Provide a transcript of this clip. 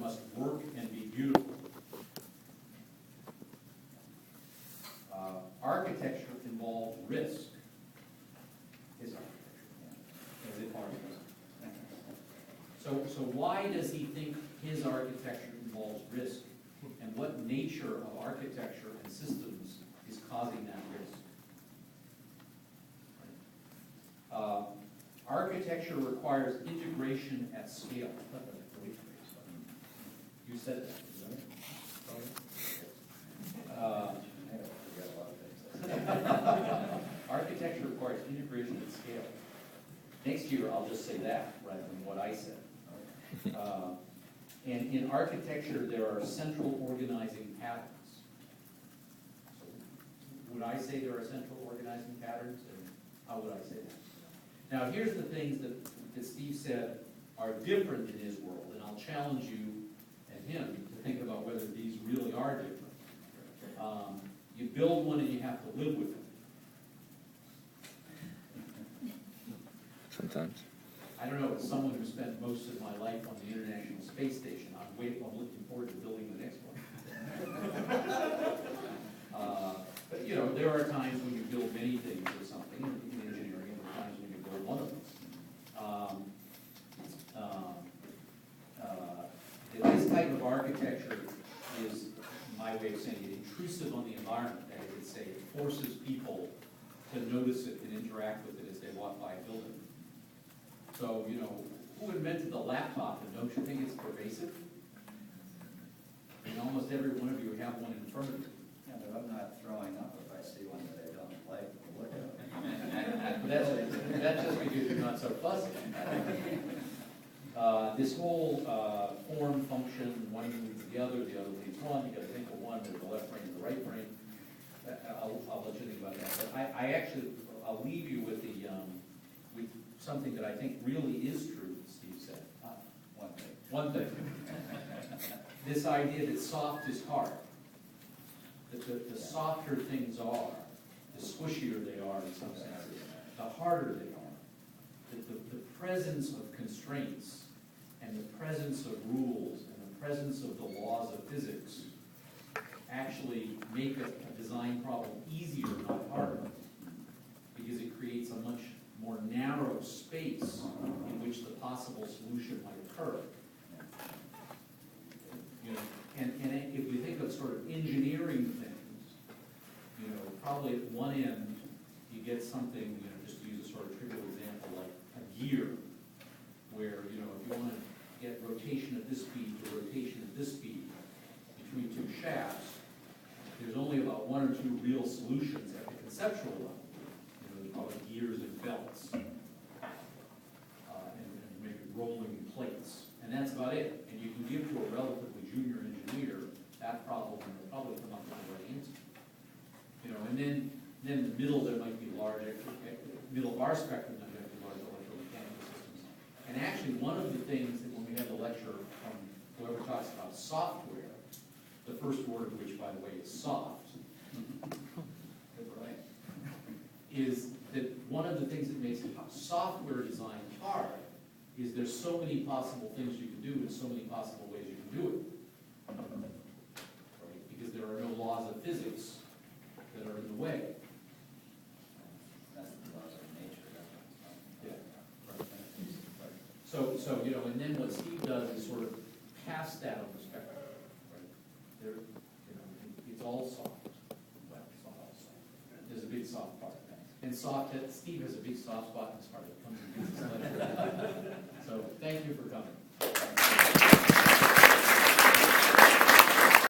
must work and be beautiful. Architecture involves risk. His architecture, as it argues. So why does he think his architecture involves risk? And what nature of architecture and systems is causing that risk? Architecture requires integration at scale. You said that, isn't it? Architecture requires integration at scale. Next year, I'll just say that rather than what I said. And in architecture, there are central organizing patterns. So would I say there are central organizing patterns, or how would I say that? Now, here's the things that Steve said are different in his world, and I'll challenge you and him to think about whether these really are different. You build one and you have to live with it. Sometimes. I don't know, as someone who spent most of my life on the International Space Station, I'm looking forward to building the next one. But you know, there are times when you build many things or something in engineering, and there are times when you build one of them. This type of architecture is, my way of saying it, intrusive on the environment. That is to say, it forces people to notice it and interact with it as they walk by a building. So, you know, who invented the laptop, and don't you think it's pervasive? And almost every one of you have one in front of you. Yeah, but I'm not throwing up if I see one that I don't like to look at. That's just because you're not so fussy. This whole form function, one leads the other leads one, you gotta think of one, there's the left brain and the right brain. I'll let you think about that. But I'll leave you with with something that I think really is true, Steve said. One thing. This idea that soft is hard. That the softer things are, the squishier they are in some senses, the harder they are. That the presence of constraints and the presence of rules and the presence of the laws of physics actually make a design problem easier, not harder, because it creates a much more narrow space in which the possible solution might occur. You know, and if you think of sort of engineering things, you know, probably at one end you get something, you know, just to use a sort of trivial example, like a gear, where, you know, if you want to get rotation at this speed to rotation at this speed between two shafts, there's only about one or two real solutions at the conceptual level. You know, there's probably gears and belts, and maybe rolling plates, and that's about it. And you can give to a relatively junior engineer that problem, and they'll probably come up with the right answer. You know, and then in the middle there might be large, middle of our spectrum, there might be large electromechanical systems. And actually, one of the things that when we had the lecture from whoever talks about software, the first word of which, by the way, is soft, right, is that one of the things that makes software design hard is there's so many possible things you can do and so many possible ways you can do it. Right? Because there are no laws of physics that are in the way. That's the laws of nature. Yeah. Right. So you know, and then what Steve does is sort of pass that on the spectrum. Right? There, you know, it's all soft. Well, it's not all soft. There's a big soft part. And Steve has a big soft spot in his heart. It comes in business. So thank you for coming.